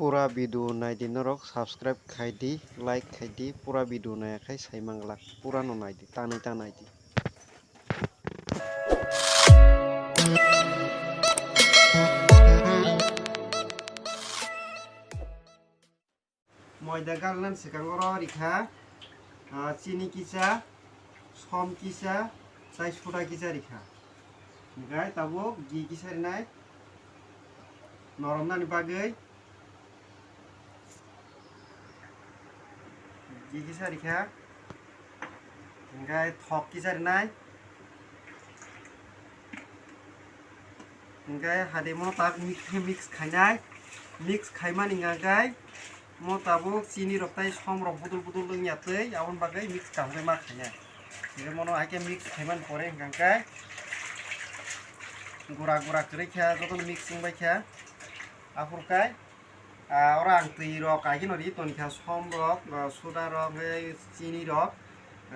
pura video naidi norok subscribe khaidi like khaidi pura video nayakhai saimangla pura no naidi tanai tanai di moida galnan sikangoro rikha chini kisa som kisa tai soda kisa rikha ngai tabo gi kisa rinai norom nani bagai gi kisa rikha ngai thok kisa rinai ngai hademo tak mix khainai mix khaimani ngai mo tabo chini roktai som rok budul budul lungyatai abon bagai mix kamgai ma khainai ngai mono ake mix khaiman pore ngai gura gura kre kha joton mixing bai kha apurkai orang tui rok kaji nori ton kha som rok soda rok chini rok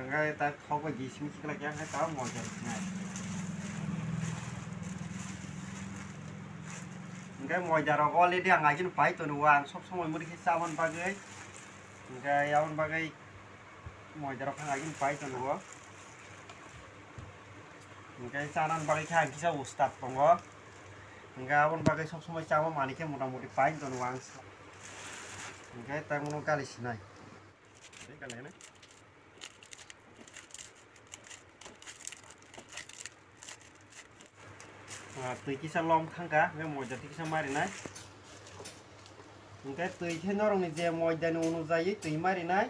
ngai ta thok ba gi simi khala kya ngai ta mo ja ngai mo ja rok already ang ajin pai ton wang sob somoi muri kha saman bagai ngai yawan bagai mo ja rok ang ajin pai ton wo ngai sanan bagai kha kisa ustad tongo ngai abon bagai sob somoi chama mani kha motamoti pai ton wang ngai ta mono kali sinai kali na tui kisa lom thangka ngai mo ja kisa mari nai ngai tui khe norong ni je mo ja ni unu jai tui mari nai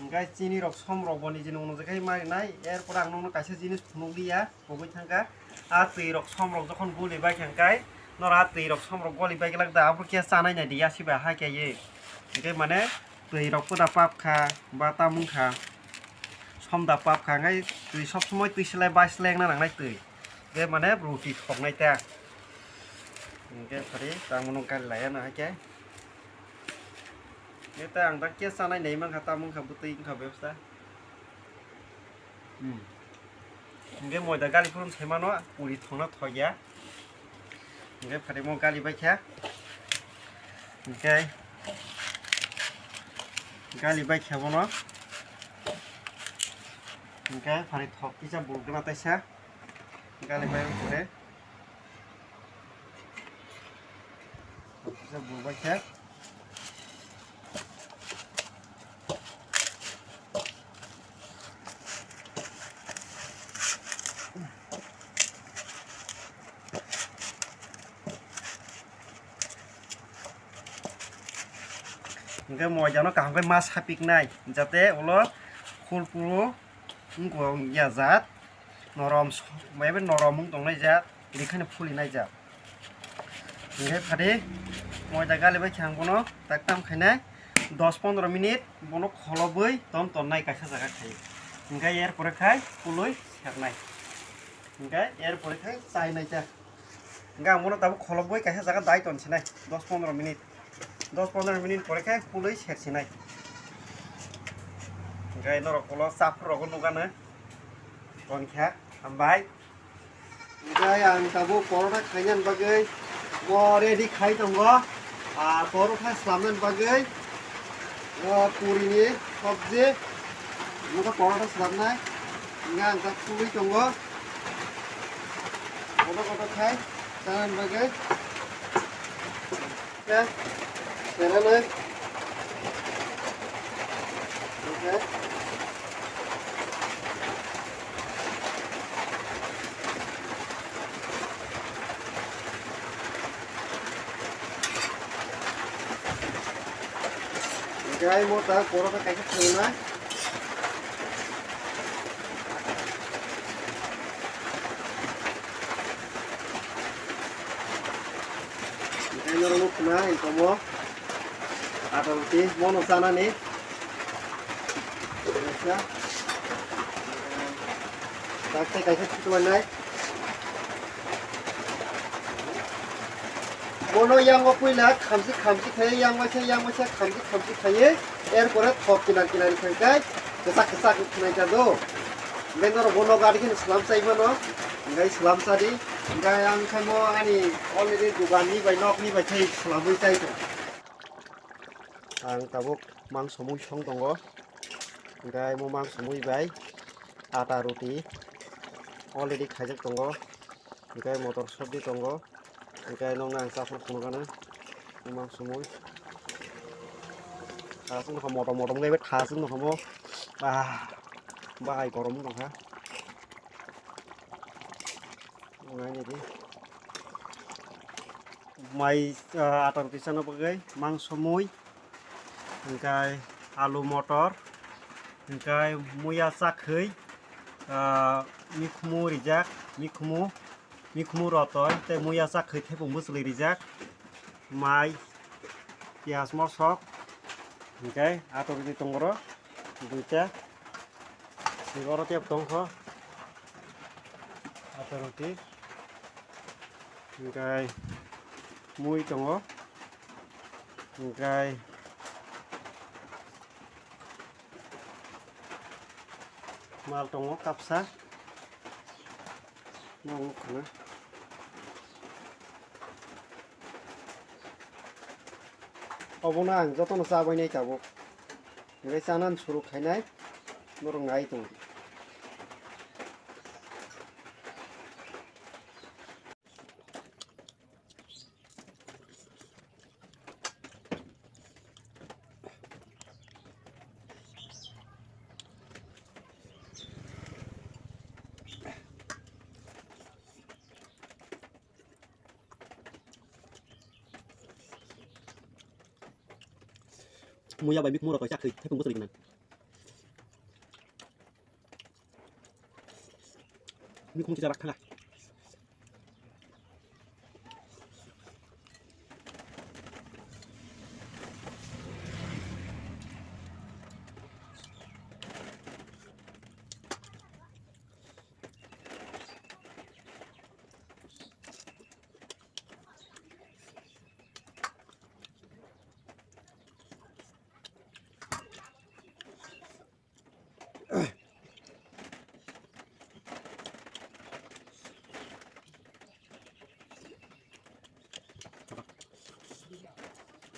ngai chini rok som rok boni jini unu jakai mari nai erpor ang nong kaisa jinis phunuk dia bogoi thangka tui rok som rok jokhon guli bai khangkai nora tui rok som rok goli bai gelak da apur kya chanai na dia siba ha kya ye ngai mane tui rok poda pap kha ba tamung kha som da pap kha ngai tui sob somoi tui selai bai sleng na nangnai tui ngai mane ruti thoknai ta ngai phari ta mono kal lai na ha kya ngai ta ang da kya chanai nei mang kha tamung kha butui kha ବ୍ୟବস্থা ngai moi da gali phun semano puri thongna thogya ngai phari mo gali bai kha ngai gali bai kha bono ngai phari thok kisa bulgna taisa gali bai pore kisa bulbai kha ngai mo jano ka hangkai mas hapik nai jate ulo khulpuru ngko ya jat norom maibe norom mung tongnai jat rikhane phuli nai jat ngai phade mo ja gali bai khang bono taktam khainai 10-15 minute bono kholoboi ton ton nai kaisa jaga khai ngai er pore khai puloi saknai ngai er pore khai chai nai ja ngai mono tabu kholoboi kaisa jaga dai ton sinai 10-15 minute 10-15 minit pore kha puloi sersinai ngai norok kolo sap rok nugana kon kha ambai ngai ang tabu porota khainan bagai mo ready khai tongo porota slamnan bagai puri ni sabji moga porota slamnai ngai ang ta puli tongo koto khai sanan bagai ya Serana. Okay. Guys, mau tahu porota kayak gimana? Ini orang kena info atau di mono sana nih, ya. Tak kayak gitu mana? mono yang opila khamsi khaye yang masya khamsi khaye erpore thok kinar khangkai kesak khinai jado benor bono gari kin islam saibano ngai islam sadi ngai ang khamo ani already dugan ni bai nok ni bai thai islam bai tai to ang tabuk mang somui song tongo gai mo mang somui bai ata roti already khaijak tongo gai motor sabdi tongo gai nong nang chapur kuno kana mang somui thasung no motor motor gai bet thasung no mo bahai gorom dongha ngai ni di mai ata roti sana bagai mang somui gai alu motor gai muya sakhei mikhumu rijak mikhumu rotoy te muya sakhei thepung busli rijak mai pias mosok gai ata roti tongro duita sigoro tiap tongkho ata roti gai mui tongo gai mal tongo kapsa nong khana obona ang jotono chabai nai tabuk gai chanan suru khainai norong ngai tong muya bai mikhumu rotoy sakhei thepung busli nan mikhumu jarak thanga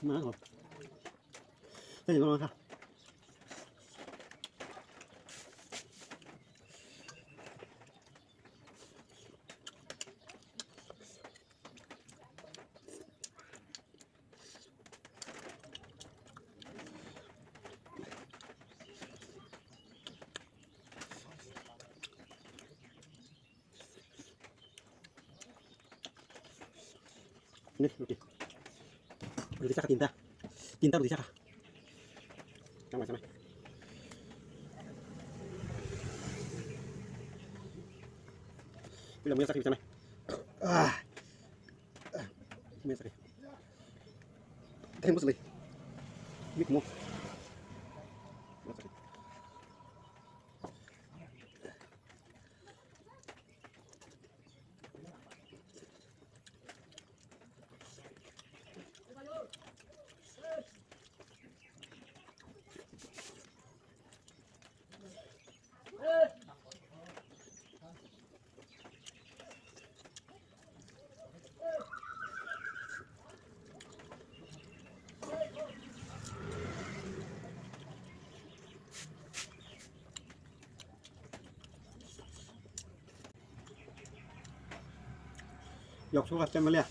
mana rồi đây là ngon ha ini roti saka tinta roti saka sama bila muya sakit sana muya sakit tembus lagi mikmu sakit Yok số gạch cho mới liền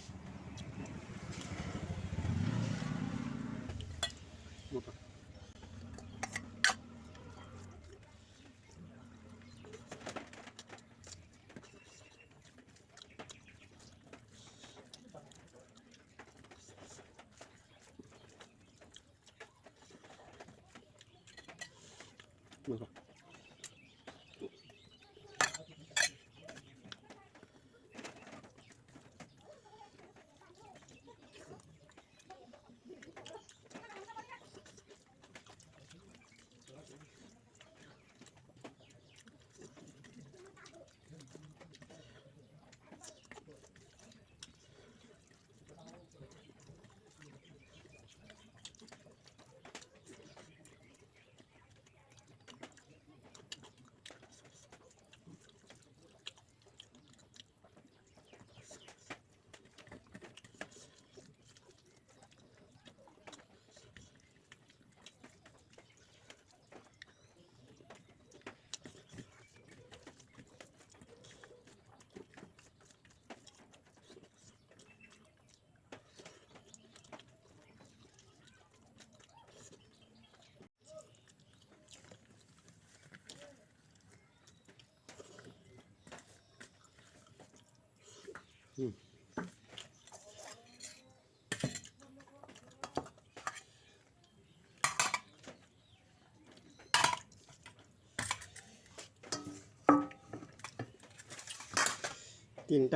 তিনটা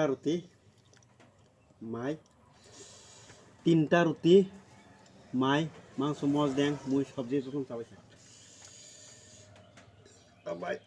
রুটি মাই তিনটা রুটি মাই মাংস মজ দেন মুই সবজি যখন চাবাই